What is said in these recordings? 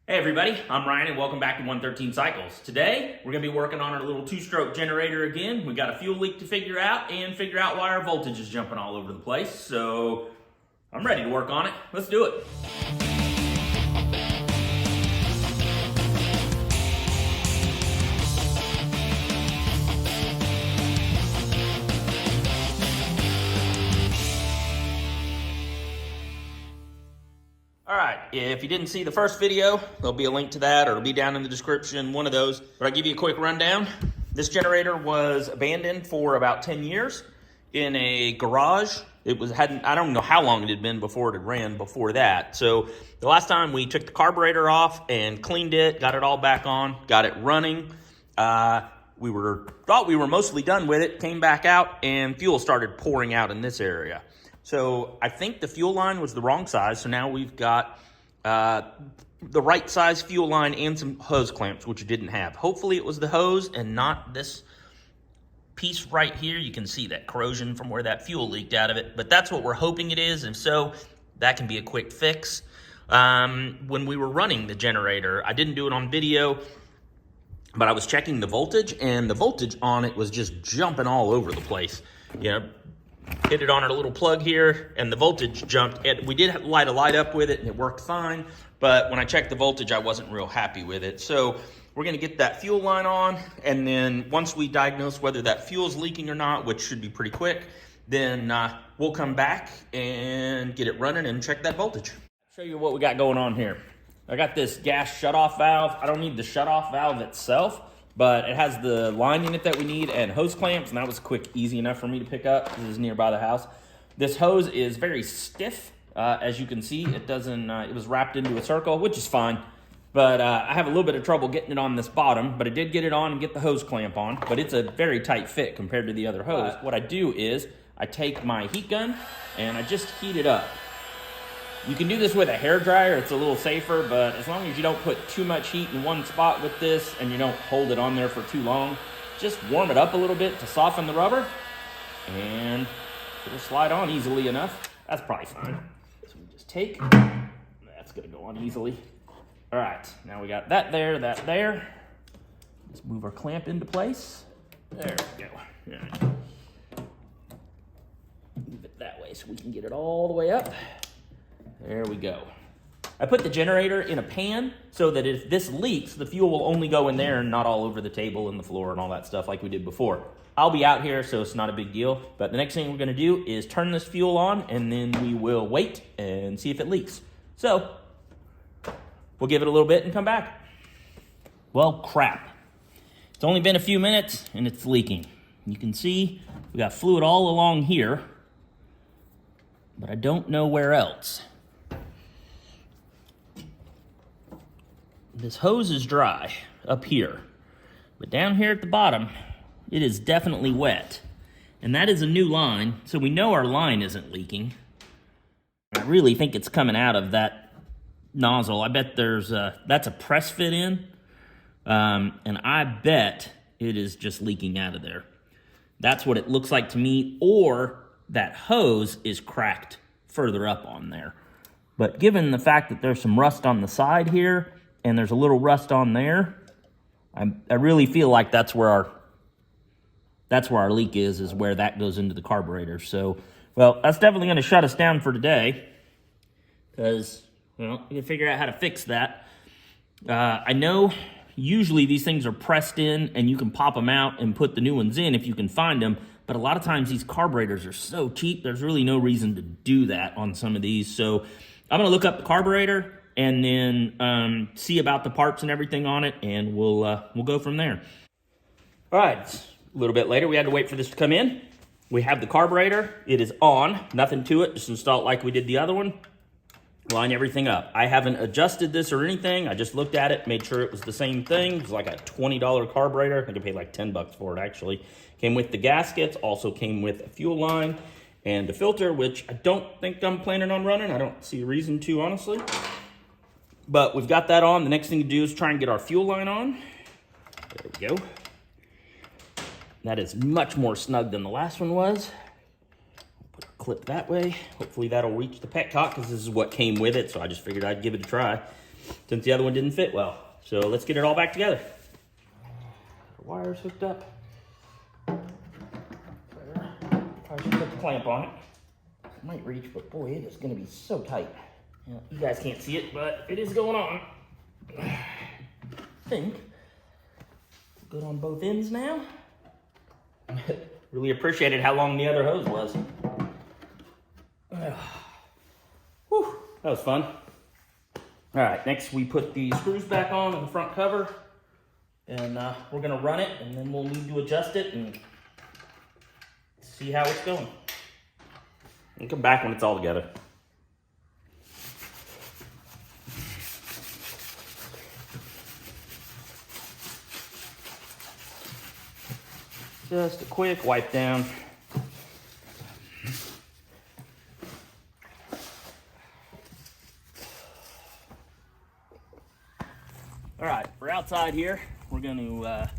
Hey everybody, I'm Ryan and welcome back to 113 Cycles. Today, we're going to be working on our little two-stroke generator again. We got a fuel leak to figure out and figure out why our voltage is jumping all over the place. So, I'm ready to work on it. Let's do it. Alright, if you didn't see the first video, there'll be a link to that or it'll be down in the description, one of those. But I'll give you a quick rundown. This generator was abandoned for about 10 years in a garage. I don't know how long it had been before it had ran before that. So the last time we took the carburetor off and cleaned it, got it all back on, got it running. Thought we were mostly done with it, came back out and fuel started pouring out in this area. So I think the fuel line was the wrong size. So now we've got the right size fuel line and some hose clamps, which you didn't have. Hopefully it was the hose and not this piece right here. You can see that corrosion from where that fuel leaked out of it, but that's what we're hoping it is. And so that can be a quick fix. When we were running the generator, I didn't do it on video, but I was checking the voltage and the voltage on it was just jumping all over the place. You know, hit it on a little plug here and the voltage jumped. We did light a light up with it and it worked fine, but when I checked the voltage, I wasn't real happy with it. So we're gonna get that fuel line on, and then once we diagnose whether that fuel's leaking or not, which should be pretty quick, then we'll come back and get it running and check that voltage. Show you what we got going on here. I got this gas shutoff valve. I don't need the shutoff valve itself, but it has the line in it that we need and hose clamps, and that was quick, easy enough for me to pick up because it's nearby the house. This hose is very stiff, as you can see. It doesn't. It was wrapped into a circle, which is fine, but I have a little bit of trouble getting it on this bottom, but I did get it on and get the hose clamp on, but it's a very tight fit compared to the other hose. What I do is I take my heat gun and I just heat it up. You can do this with a hair dryer, it's a little safer, but as long as you don't put too much heat in one spot with this and you don't hold it on there for too long, just warm it up a little bit to soften the rubber and it'll slide on easily enough. That's probably fine. So we just take, that's gonna go on easily. All right, now we got that there, that there. Let's move our clamp into place. There we go. Right. Move it that way so we can get it all the way up. There we go. I put the generator in a pan so that if this leaks, the fuel will only go in there and not all over the table and the floor and all that stuff like we did before. I'll be out here, so it's not a big deal. But the next thing we're gonna do is turn this fuel on and then we will wait and see if it leaks. So, we'll give it a little bit and come back. Well, crap. It's only been a few minutes and it's leaking. You can see we got fluid all along here, but I don't know where else. This hose is dry up here, but down here at the bottom, it is definitely wet. And that is a new line, so we know our line isn't leaking. I really think it's coming out of that nozzle. I bet that's a press fit in, and I bet it is just leaking out of there. That's what it looks like to me, or that hose is cracked further up on there. But given the fact that there's some rust on the side here, and there's a little rust on there, I really feel like that's where our leak is where that goes into the carburetor. So, well, that's definitely going to shut us down for today, because, well, we can figure out how to fix that. I know usually these things are pressed in, and you can pop them out and put the new ones in if you can find them, but a lot of times these carburetors are so cheap, there's really no reason to do that on some of these. So I'm going to look up the carburetor and then see about the parts and everything on it, and we'll go from there. All right, a little bit later, we had to wait for this to come in. We have the carburetor. It is on, nothing to it, just install it like we did the other one. Line everything up. I haven't adjusted this or anything. I just looked at it, made sure it was the same thing. It was like a $20 carburetor. I think I paid like 10 bucks for it, actually. Came with the gaskets, also came with a fuel line and a filter, which I don't think I'm planning on running. I don't see a reason to, honestly. But we've got that on. The next thing to do is try and get our fuel line on. There we go. That is much more snug than the last one was. Put a clip that way. Hopefully that'll reach the petcock, because this is what came with it, so I just figured I'd give it a try. since the other one didn't fit well. So let's get it all back together. The wire's hooked up. Probably should put the clamp on it. It might reach, but boy, it is going to be so tight. You guys can't see it, but it is going on. I think good on both ends now. Really appreciated how long the other hose was. Whew, that was fun. All right, next we put the screws back on the front cover, and we're gonna run it, and then we'll need to adjust it and see how it's going. And come back when it's all together. Just a quick wipe down. All right, we're outside here. We're going to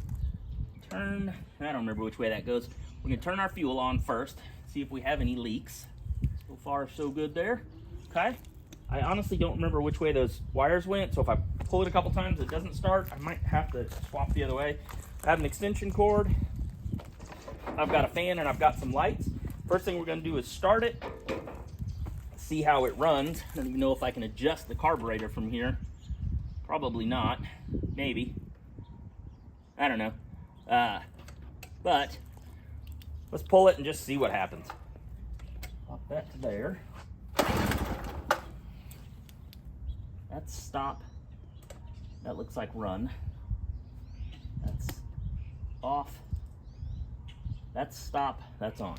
turn, I don't remember which way that goes. We're going to turn our fuel on first, see if we have any leaks. So far, so good there. Okay. I honestly don't remember which way those wires went, so if I pull it a couple times, it doesn't start. I might have to swap the other way. I have an extension cord. I've got a fan and I've got some lights. First thing we're going to do is start it, see how it runs. I don't even know if I can adjust the carburetor from here. Probably not. Maybe. I don't know. But let's pull it and just see what happens. Pop that to there. That's stop. That looks like run. That's off. That's stop, that's on.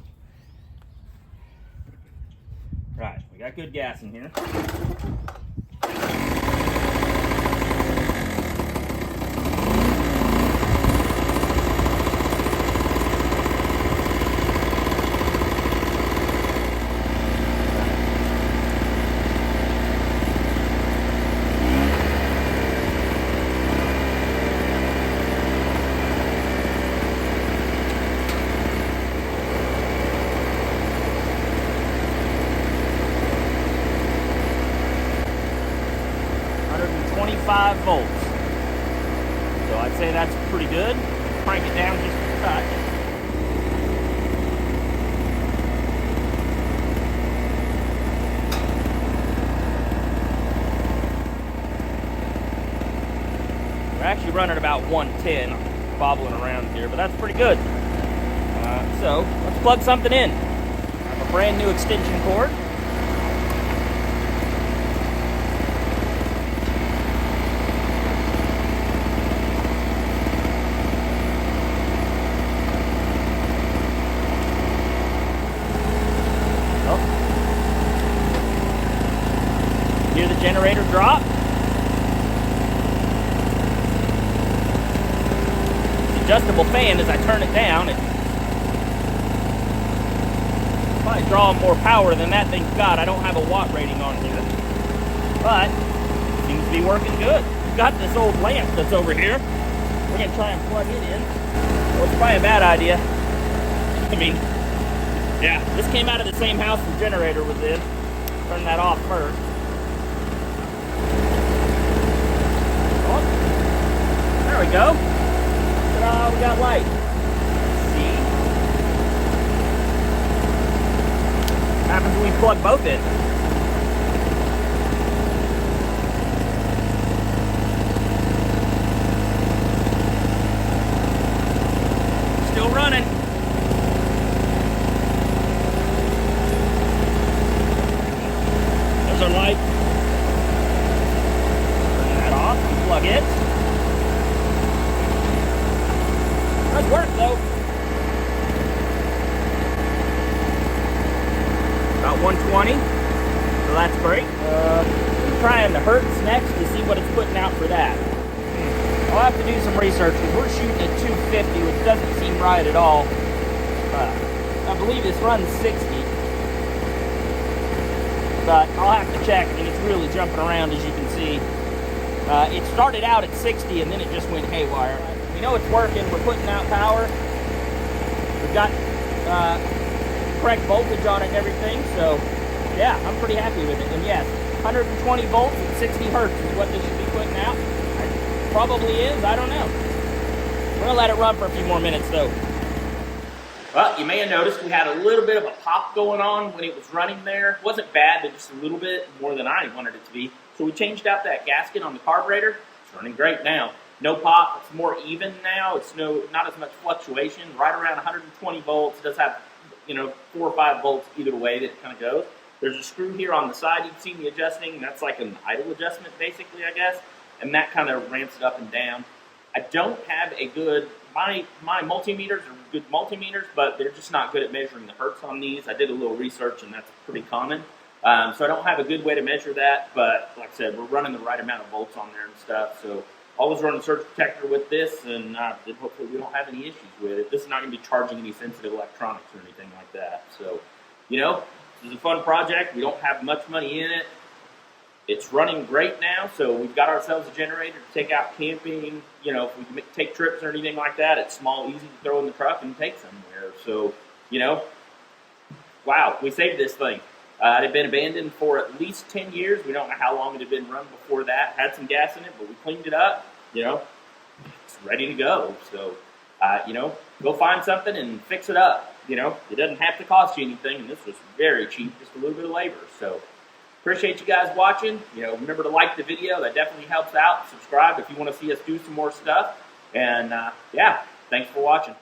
Right, we got good gas in here. Volts. So I'd say that's pretty good. Crank it down just a touch. We're actually running about 110, bobbling around here, but that's pretty good. So let's plug something in. I have a brand new extension cord. Hear the generator drop. The adjustable fan, as I turn it down, it's probably drawing more power than that thing's got. I don't have a watt rating on here, but it seems to be working good. We've got this old lamp that's over here. We're gonna try and plug it in. Well, it's probably a bad idea. I mean, yeah, this came out of the same house the generator was in. Turn that off first. There we go. Ta-da, we got light. See? What happens when we plug both in? Still running. There's our light. Turn that off, unplug it. Does work though. About 120, so that's great. I'm trying the Hertz next to see what it's putting out for that. I'll have to do some research because we're shooting at 250, which doesn't seem right at all. I believe this runs 60, but I'll have to check, and it's really jumping around as you can see. It started out at 60 and then it just went haywire. We know it's working, we're putting out power. We've got correct voltage on it and everything, so yeah, I'm pretty happy with it. And yes, 120 volts at 60 hertz is what this should be putting out. It probably is, I don't know. We're gonna let it run for a few more minutes though. Well, you may have noticed we had a little bit of a pop going on when it was running there. It wasn't bad, but just a little bit more than I wanted it to be. So we changed out that gasket on the carburetor. It's running great now. No pop, it's more even now. It's not as much fluctuation, right around 120 volts. It does have, 4 or 5 volts either way that it kind of goes. There's a screw here on the side you've seen me adjusting. That's like an idle adjustment basically, I guess. And that kind of ramps it up and down. I don't have a good, my multimeters are good multimeters, but they're just not good at measuring the hertz on these. I did a little research and that's pretty common. So I don't have a good way to measure that, but like I said, we're running the right amount of volts on there and stuff. So always run a surge protector with this, and hopefully we don't have any issues with it. This is not going to be charging any sensitive electronics or anything like that. So, this is a fun project. We don't have much money in it. It's running great now, so we've got ourselves a generator to take out camping. If we can take trips or anything like that, it's small, easy to throw in the truck and take somewhere. So, wow, we saved this thing. It had been abandoned for at least 10 years. We don't know how long it had been run before that. Had some gas in it, but we cleaned it up. It's ready to go. So, go find something and fix it up. It doesn't have to cost you anything, and this was very cheap, just a little bit of labor. So, appreciate you guys watching. Remember to like the video. That definitely helps out. Subscribe if you want to see us do some more stuff. And, yeah, thanks for watching.